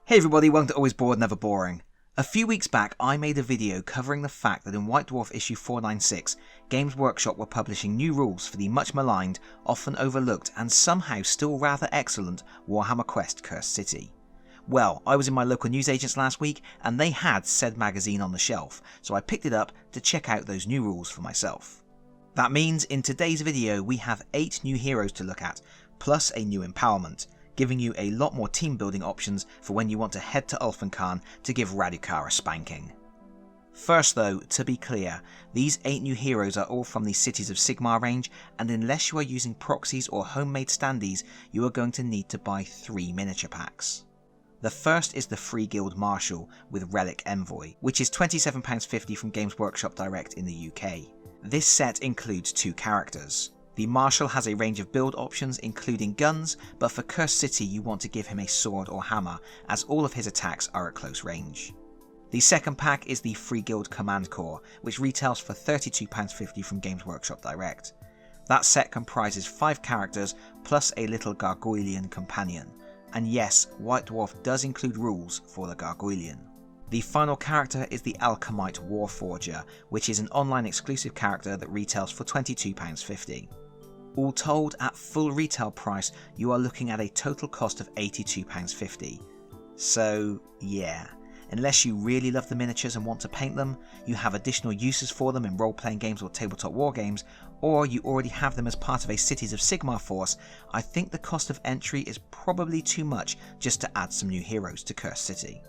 Hey everybody, welcome to Always Bored, Never Boring. A few weeks back I made a video covering the fact that in White Dwarf issue 496, Games Workshop were publishing new rules for the much maligned, often overlooked and somehow still rather excellent Warhammer Quest Cursed City. Well, I was in my local newsagents last week and they had said magazine on the shelf, so I picked it up to check out those new rules for myself. That means in today's video we have 8 new heroes to look at, plus a new empowerment, giving you a lot more team building options for when you want to head to Ulfenkarn to give Radukar a spanking. First though, to be clear, these 8 new heroes are all from the Cities of Sigmar range, and unless you are using proxies or homemade standees, you are going to need to buy 3 miniature packs. The first is the Freeguild Marshal with Relic Envoy, which is £27.50 from Games Workshop Direct in the UK. This set includes 2 characters. The Marshal has a range of build options including guns, but for Cursed City you want to give him a sword or hammer, as all of his attacks are at close range. The second pack is the Freeguild Command Corps, which retails for £32.50 from Games Workshop Direct. That set comprises 5 characters plus a little Gargoylian companion, and yes, White Dwarf does include rules for the Gargoylian. The final character is the Alchemite Warforger, which is an online exclusive character that retails for £22.50. All told, at full retail price, you are looking at a total cost of £82.50. So yeah, unless you really love the miniatures and want to paint them, you have additional uses for them in role-playing games or tabletop war games, or you already have them as part of a Cities of Sigmar force, I think the cost of entry is probably too much just to add some new heroes to Cursed City.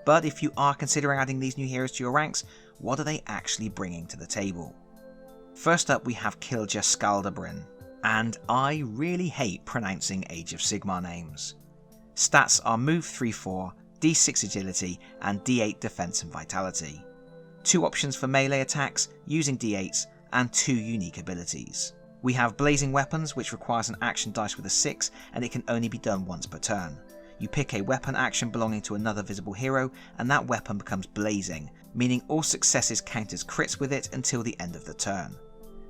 But if you are considering adding these new heroes to your ranks, what are they actually bringing to the table? First up we have Kilja Skaldabrin. And I really hate pronouncing Age of Sigmar names. Stats are move 3-4, d6 agility and d8 defense and vitality. 2 options for melee attacks using d8s and 2 unique abilities. We have blazing weapons, which requires an action dice with a 6 and it can only be done once per turn. You pick a weapon action belonging to another visible hero and that weapon becomes blazing, meaning all successes count as crits with it until the end of the turn.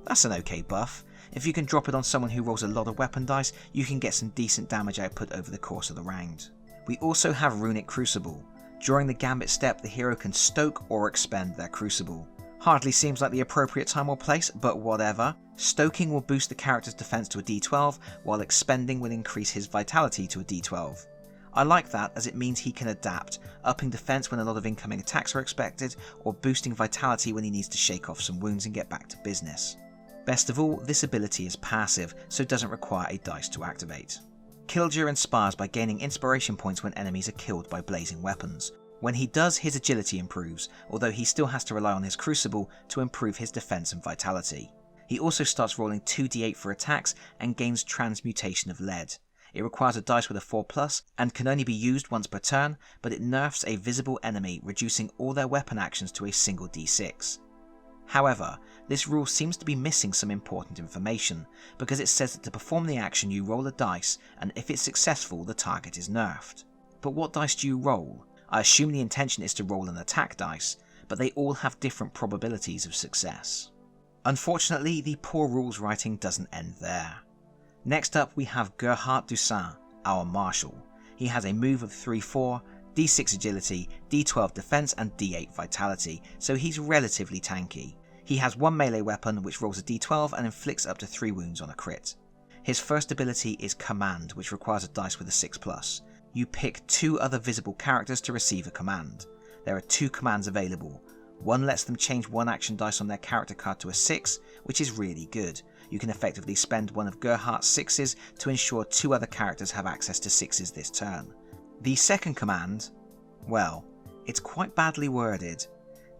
That's an okay buff. If you can drop it on someone who rolls a lot of weapon dice, you can get some decent damage output over the course of the round. We also have Runic Crucible. During the Gambit step, the hero can stoke or expend their Crucible. Hardly seems like the appropriate time or place, but whatever. Stoking will boost the character's defense to a d12, while expending will increase his vitality to a d12. I like that as it means he can adapt, upping defense when a lot of incoming attacks are expected, or boosting vitality when he needs to shake off some wounds and get back to business. Best of all, this ability is passive, so it doesn't require a dice to activate. Kilja inspires by gaining inspiration points when enemies are killed by blazing weapons. When he does, his agility improves, although he still has to rely on his Crucible to improve his defense and vitality. He also starts rolling 2d8 for attacks and gains Transmutation of Lead. It requires a dice with a 4+, and can only be used once per turn, but it nerfs a visible enemy, reducing all their weapon actions to a single d6. However, this rule seems to be missing some important information, because it says that to perform the action you roll a dice, and if it's successful the target is nerfed. But what dice do you roll? I assume the intention is to roll an attack dice, but they all have different probabilities of success. Unfortunately, the poor rules writing doesn't end there. Next up we have Gerhard Dusin, our Marshal. He has a move of 3-4, d6 agility, d12 defense and d8 vitality, so he's relatively tanky. He has 1 melee weapon which rolls a d12 and inflicts up to 3 wounds on a crit. His first ability is Command, which requires a dice with a 6+. You pick 2 other visible characters to receive a command. There are 2 commands available. One lets them change 1 action dice on their character card to a 6, which is really good. You can effectively spend one of Gerhardt's 6s to ensure 2 other characters have access to 6s this turn. The second command, well, it's quite badly worded.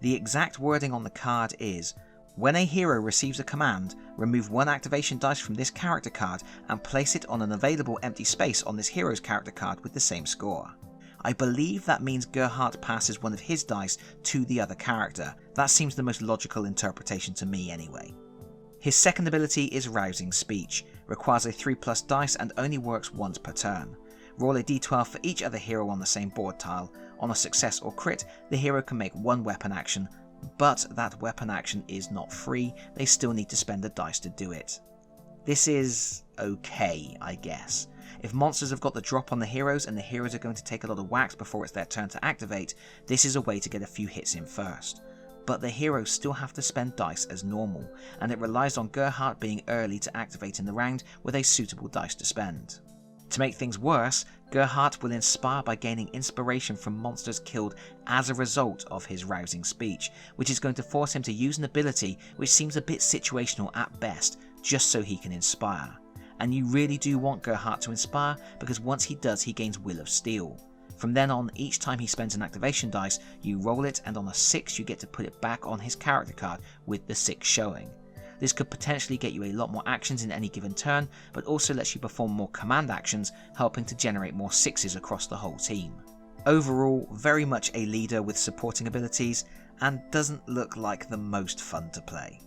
The exact wording on the card is, when a hero receives a command, remove 1 activation dice from this character card and place it on an available empty space on this hero's character card with the same score. I believe that means Gerhardt passes one of his dice to the other character. That seems the most logical interpretation to me anyway. His second ability is Rousing Speech, requires a 3+ dice and only works once per turn. Roll a d12 for each other hero on the same board tile. On a success or crit, the hero can make 1 weapon action, but that weapon action is not free, they still need to spend a dice to do it. This is okay, I guess. If monsters have got the drop on the heroes and the heroes are going to take a lot of whacks before it's their turn to activate, this is a way to get a few hits in first. But the heroes still have to spend dice as normal, and it relies on Gerhardt being early to activate in the round with a suitable dice to spend. To make things worse, Gerhardt will inspire by gaining inspiration from monsters killed as a result of his rousing speech, which is going to force him to use an ability which seems a bit situational at best, just so he can inspire. And you really do want Gerhardt to inspire, because once he does, he gains Will of Steel. From then on, each time he spends an activation dice, you roll it, and on a 6 you get to put it back on his character card with the 6 showing. This could potentially get you a lot more actions in any given turn, but also lets you perform more command actions, helping to generate more 6s across the whole team. Overall, very much a leader with supporting abilities, and doesn't look like the most fun to play.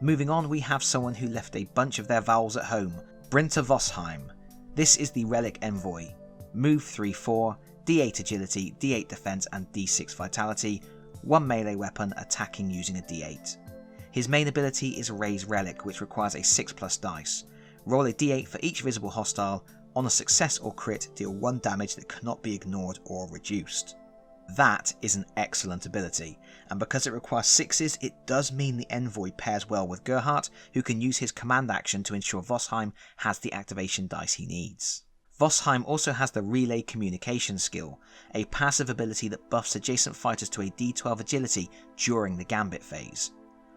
Moving on, we have someone who left a bunch of their vowels at home, Brinta Vossheim. This is the Relic Envoy. Move 3-4, D8 agility, D8 defense and D6 vitality, 1 melee weapon attacking using a D8. His main ability is Raise Relic, which requires a 6+ dice. Roll a D8 for each visible hostile. On a success or crit, deal 1 damage that cannot be ignored or reduced. That is an excellent ability, and because it requires 6s, it does mean the Envoy pairs well with Gerhardt, who can use his command action to ensure Vossheim has the activation dice he needs. Vossheim also has the Relay Communication skill, a passive ability that buffs adjacent fighters to a D12 agility during the Gambit phase.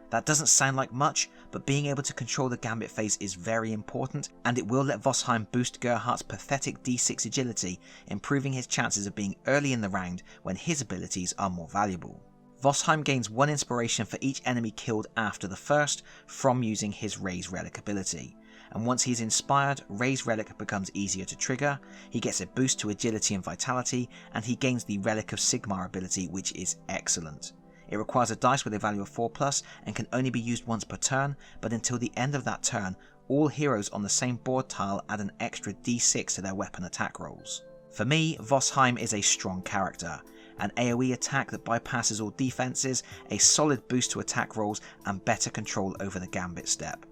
That doesn't sound like much, but being able to control the Gambit phase is very important, and it will let Vossheim boost Gerhardt's pathetic D6 agility, improving his chances of being early in the round when his abilities are more valuable. Vossheim gains 1 inspiration for each enemy killed after the first from using his Raise Relic ability, and once he's inspired, Raise Relic becomes easier to trigger, he gets a boost to agility and vitality, and he gains the Relic of Sigmar ability, which is excellent. It requires a dice with a value of 4+ and can only be used once per turn, but until the end of that turn, all heroes on the same board tile add an extra D6 to their weapon attack rolls. For me, Vossheim is a strong character, an AoE attack that bypasses all defenses, a solid boost to attack rolls, and better control over the Gambit step.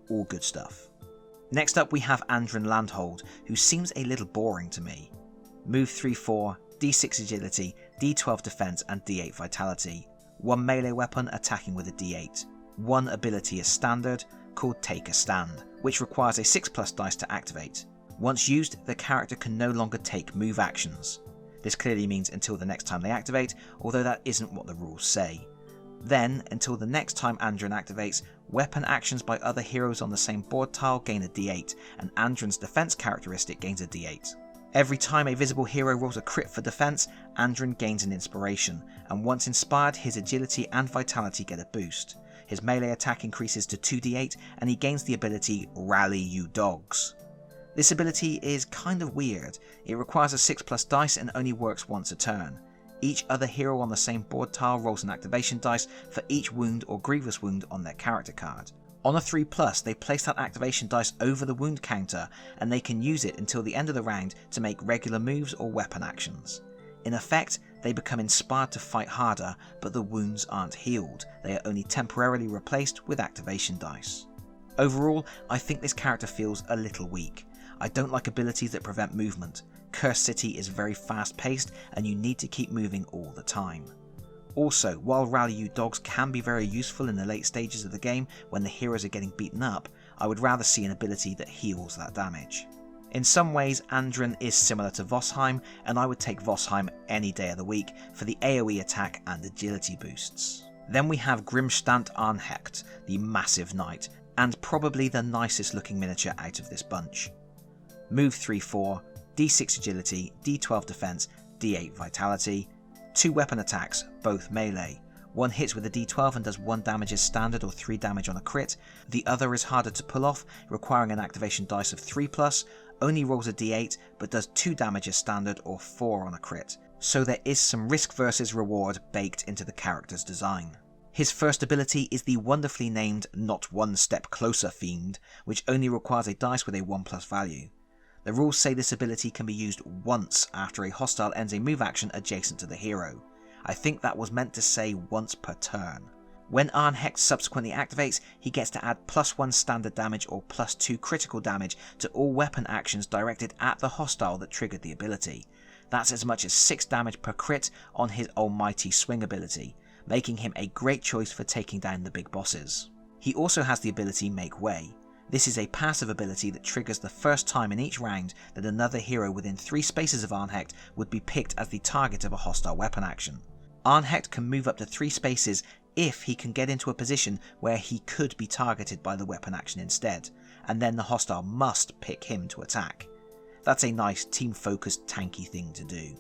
All good stuff. Next up we have Andrin Landhold, who seems a little boring to me. Move 3-4, D6 agility, D12 defense and D8 vitality. 1 melee weapon attacking with a D8. 1 ability is standard, called Take a Stand, which requires a 6+ dice to activate. Once used, the character can no longer take move actions. This clearly means until the next time they activate, although that isn't what the rules say. Then, until the next time Andrin activates, weapon actions by other heroes on the same board tile gain a D8, and Andrin's defense characteristic gains a D8. Every time a visible hero rolls a crit for defense, Andrin gains an inspiration, and once inspired, his agility and vitality get a boost. His melee attack increases to 2d8, and he gains the ability Rally You Dogs. This ability is kind of weird. It requires a 6+ dice and only works once a turn. Each other hero on the same board tile rolls an activation dice for each wound or grievous wound on their character card. On a 3+, they place that activation dice over the wound counter, and they can use it until the end of the round to make regular moves or weapon actions. In effect, they become inspired to fight harder, but the wounds aren't healed, they are only temporarily replaced with activation dice. Overall, I think this character feels a little weak. I don't like abilities that prevent movement. Cursed City is very fast paced, and you need to keep moving all the time. Also, while Rally You Dogs can be very useful in the late stages of the game when the heroes are getting beaten up, I would rather see an ability that heals that damage. In some ways, Andrin is similar to Vossheim, and I would take Vossheim any day of the week for the AoE attack and agility boosts. Then we have Grimstant Arnhecht, the Massive Knight, and probably the nicest looking miniature out of this bunch. Move 3-4, D6 agility, D12 defense, D8 vitality. 2 weapon attacks, both melee. One hits with a D12 and does 1 damage as standard or 3 damage on a crit. The other is harder to pull off, requiring an activation dice of 3+, only rolls a D8 but does 2 damage as standard or 4 on a crit. So there is some risk versus reward baked into the character's design. His first ability is the wonderfully named Not One Step Closer Fiend, which only requires a dice with a 1+ value. The rules say this ability can be used once after a hostile ends a move action adjacent to the hero. I think that was meant to say once per turn. When Arnhecht subsequently activates, he gets to add +1 standard damage or +2 critical damage to all weapon actions directed at the hostile that triggered the ability. That's as much as 6 damage per crit on his almighty swing ability, making him a great choice for taking down the big bosses. He also has the ability Make Way. This is a passive ability that triggers the first time in each round that another hero within 3 spaces of Arnhecht would be picked as the target of a hostile weapon action. Arnhecht can move up to 3 spaces if he can get into a position where he could be targeted by the weapon action instead, and then the hostile must pick him to attack. That's a nice team-focused tanky thing to do.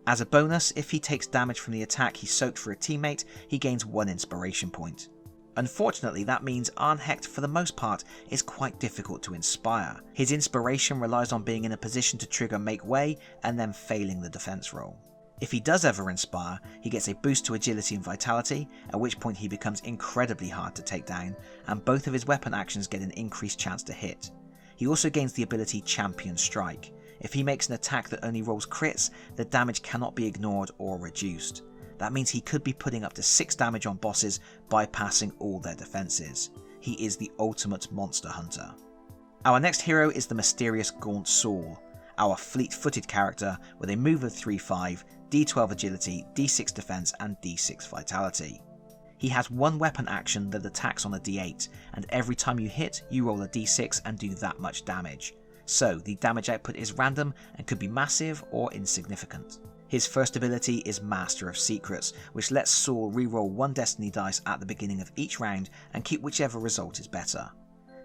As a bonus, if he takes damage from the attack he soaked for a teammate, he gains 1 inspiration point. Unfortunately, that means Arnhecht for the most part is quite difficult to inspire. His inspiration relies on being in a position to trigger Make Way and then failing the defense roll. If he does ever inspire, he gets a boost to agility and vitality, at which point he becomes incredibly hard to take down, and both of his weapon actions get an increased chance to hit. He also gains the ability Champion Strike. If he makes an attack that only rolls crits, the damage cannot be ignored or reduced. That means he could be putting up to 6 damage on bosses, bypassing all their defenses. He is the ultimate monster hunter. Our next hero is the mysterious Gaunt Saul, our fleet-footed character with a move of 3-5, D12 agility, D6 defense and D6 vitality. He has 1 weapon action that attacks on a D8, and every time you hit, you roll a D6 and do that much damage. So the damage output is random and could be massive or insignificant. His first ability is Master of Secrets, which lets Saul reroll 1 destiny dice at the beginning of each round and keep whichever result is better.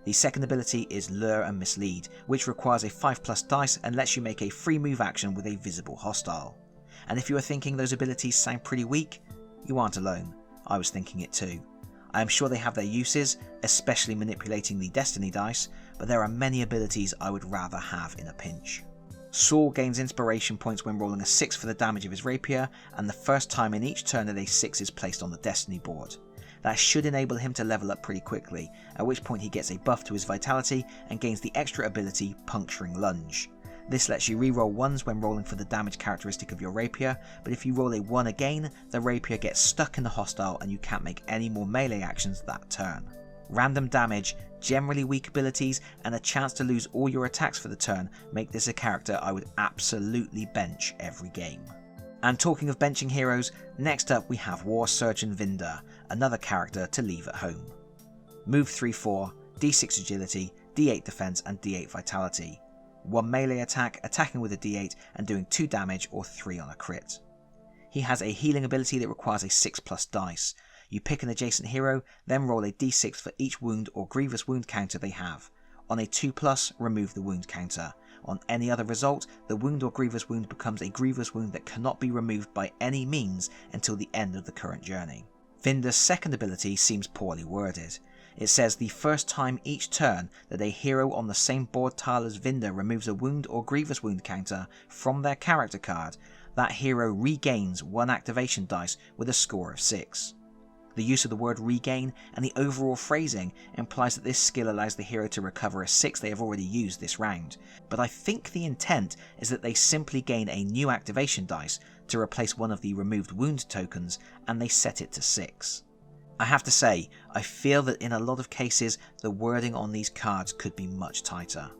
The second ability is Lure and Mislead, which requires a 5+ dice and lets you make a free move action with a visible hostile. And if you are thinking those abilities sound pretty weak, you aren't alone. I was thinking it too. I am sure they have their uses, especially manipulating the destiny dice, but there are many abilities I would rather have in a pinch. Saul gains inspiration points when rolling a 6 for the damage of his rapier, and the first time in each turn that a 6 is placed on the destiny board. That should enable him to level up pretty quickly, at which point he gets a buff to his vitality and gains the extra ability Puncturing Lunge. This lets you reroll 1s when rolling for the damage characteristic of your rapier, but if you roll a 1 again, the rapier gets stuck in the hostile and you can't make any more melee actions that turn. Random damage, generally weak abilities, and a chance to lose all your attacks for the turn make this a character I would absolutely bench every game. And talking of benching heroes, next up we have War Surgeon Vinder, another character to leave at home. Move 3-4, D6 agility, D8 defense and D8 vitality. 1 melee attack, attacking with a D8 and doing 2 damage or 3 on a crit. He has a healing ability that requires a 6+ dice. You pick an adjacent hero, then roll a D6 for each wound or grievous wound counter they have. On a 2+, remove the wound counter. On any other result, the wound or grievous wound becomes a grievous wound that cannot be removed by any means until the end of the current journey. Vinder's second ability seems poorly worded. It says the first time each turn that a hero on the same board tile as Vinder removes a wound or grievous wound counter from their character card, that hero regains 1 activation dice with a score of 6. The use of the word regain and the overall phrasing implies that this skill allows the hero to recover a 6 they have already used this round, but I think the intent is that they simply gain a new activation dice to replace one of the removed wound tokens and they set it to 6. I have to say, I feel that in a lot of cases the wording on these cards could be much tighter.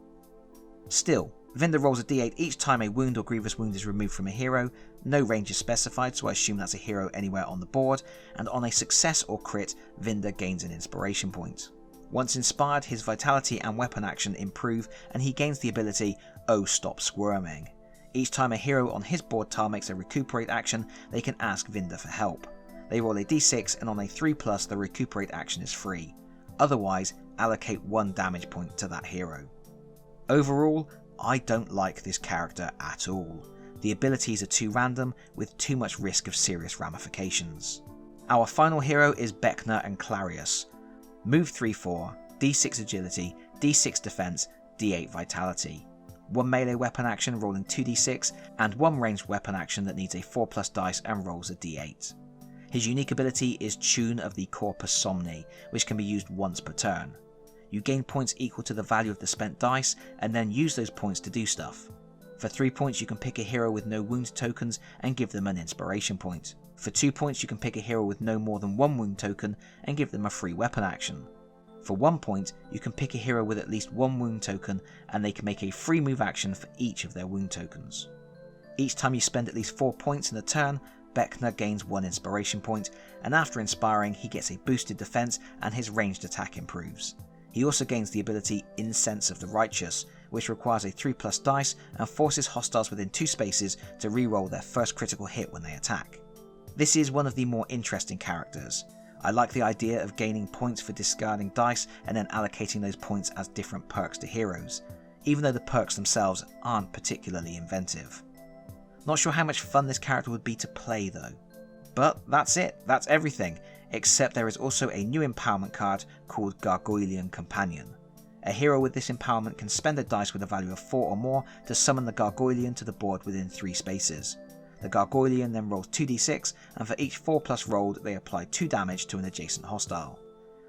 Still, Vinder rolls a d8 each time a wound or grievous wound is removed from a hero, no range is specified so I assume that's a hero anywhere on the board, and on a success or crit, Vinder gains an inspiration point. Once inspired, his vitality and weapon action improve and he gains the ability Oh Stop Squirming. Each time a hero on his board tile makes a recuperate action, they can ask Vinder for help. They roll a d6 and on a 3+, the recuperate action is free. Otherwise, allocate 1 damage point to that hero. Overall, I don't like this character at all. The abilities are too random, with too much risk of serious ramifications. Our final hero is Beckner and Clarius. Move 3-4, D6 agility, D6 defense, D8 vitality. 1 melee weapon action rolling 2d6, and 1 ranged weapon action that needs a 4+ dice and rolls a d8. His unique ability is Tune of the Corpus Somni, which can be used once per turn. You gain points equal to the value of the spent dice, and then use those points to do stuff. For 3 points you can pick a hero with no wound tokens and give them an inspiration point. For 2 points you can pick a hero with no more than 1 wound token and give them a free weapon action. For 1 point you can pick a hero with at least 1 wound token and they can make a free move action for each of their wound tokens. Each time you spend at least 4 points in a turn, Beckner gains 1 inspiration point, and after inspiring he gets a boosted defense and his ranged attack improves. He also gains the ability Incense of the Righteous, which requires a 3+ dice and forces hostiles within 2 spaces to reroll their first critical hit when they attack. This is one of the more interesting characters. I like the idea of gaining points for discarding dice and then allocating those points as different perks to heroes, even though the perks themselves aren't particularly inventive. Not sure how much fun this character would be to play though. But that's it, that's everything, except there is also a new empowerment card called Gargoylian Companion. A hero with this empowerment can spend a dice with a value of 4 or more to summon the Gargoylian to the board within 3 spaces. The Gargoylian then rolls 2d6 and for each 4+ rolled they apply 2 damage to an adjacent hostile.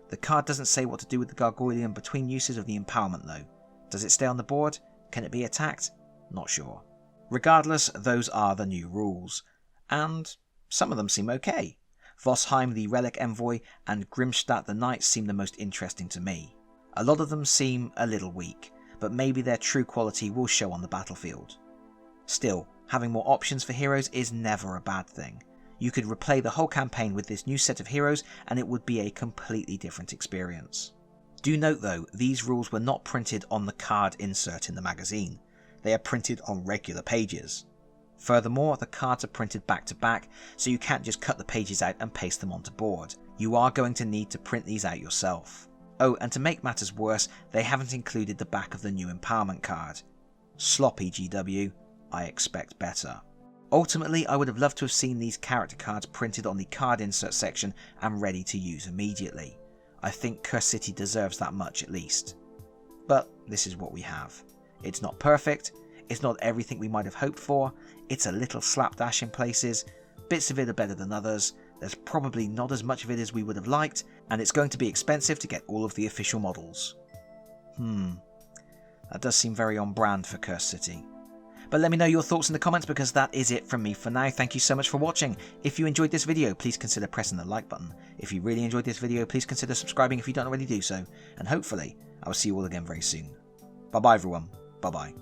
The card doesn't say what to do with the Gargoylian between uses of the empowerment though. Does it stay on the board? Can it be attacked? Not sure. Regardless, those are the new rules, and some of them seem okay. Vosheim the Relic Envoy and Grimstadt the Knight seem the most interesting to me. A lot of them seem a little weak, but maybe their true quality will show on the battlefield. Still, having more options for heroes is never a bad thing. You could replay the whole campaign with this new set of heroes and it would be a completely different experience. Do note though, these rules were not printed on the card insert in the magazine. They are printed on regular pages. Furthermore, the cards are printed back to back, so you can't just cut the pages out and paste them onto board. You are going to need to print these out yourself. Oh, and to make matters worse, they haven't included the back of the new empowerment card. Sloppy GW, I expect better. Ultimately, I would have loved to have seen these character cards printed on the card insert section and ready to use immediately. I think Cursed City deserves that much at least. But this is what we have. It's not perfect, it's not everything we might have hoped for, it's a little slapdash in places, bits of it are better than others, there's probably not as much of it as we would have liked, and it's going to be expensive to get all of the official models. That does seem very on brand for Cursed City. But let me know your thoughts in the comments because that is it from me for now. Thank you so much for watching. If you enjoyed this video, please consider pressing the like button. If you really enjoyed this video, please consider subscribing if you don't already do so, and hopefully I will see you all again very soon. Bye bye everyone. Bye bye.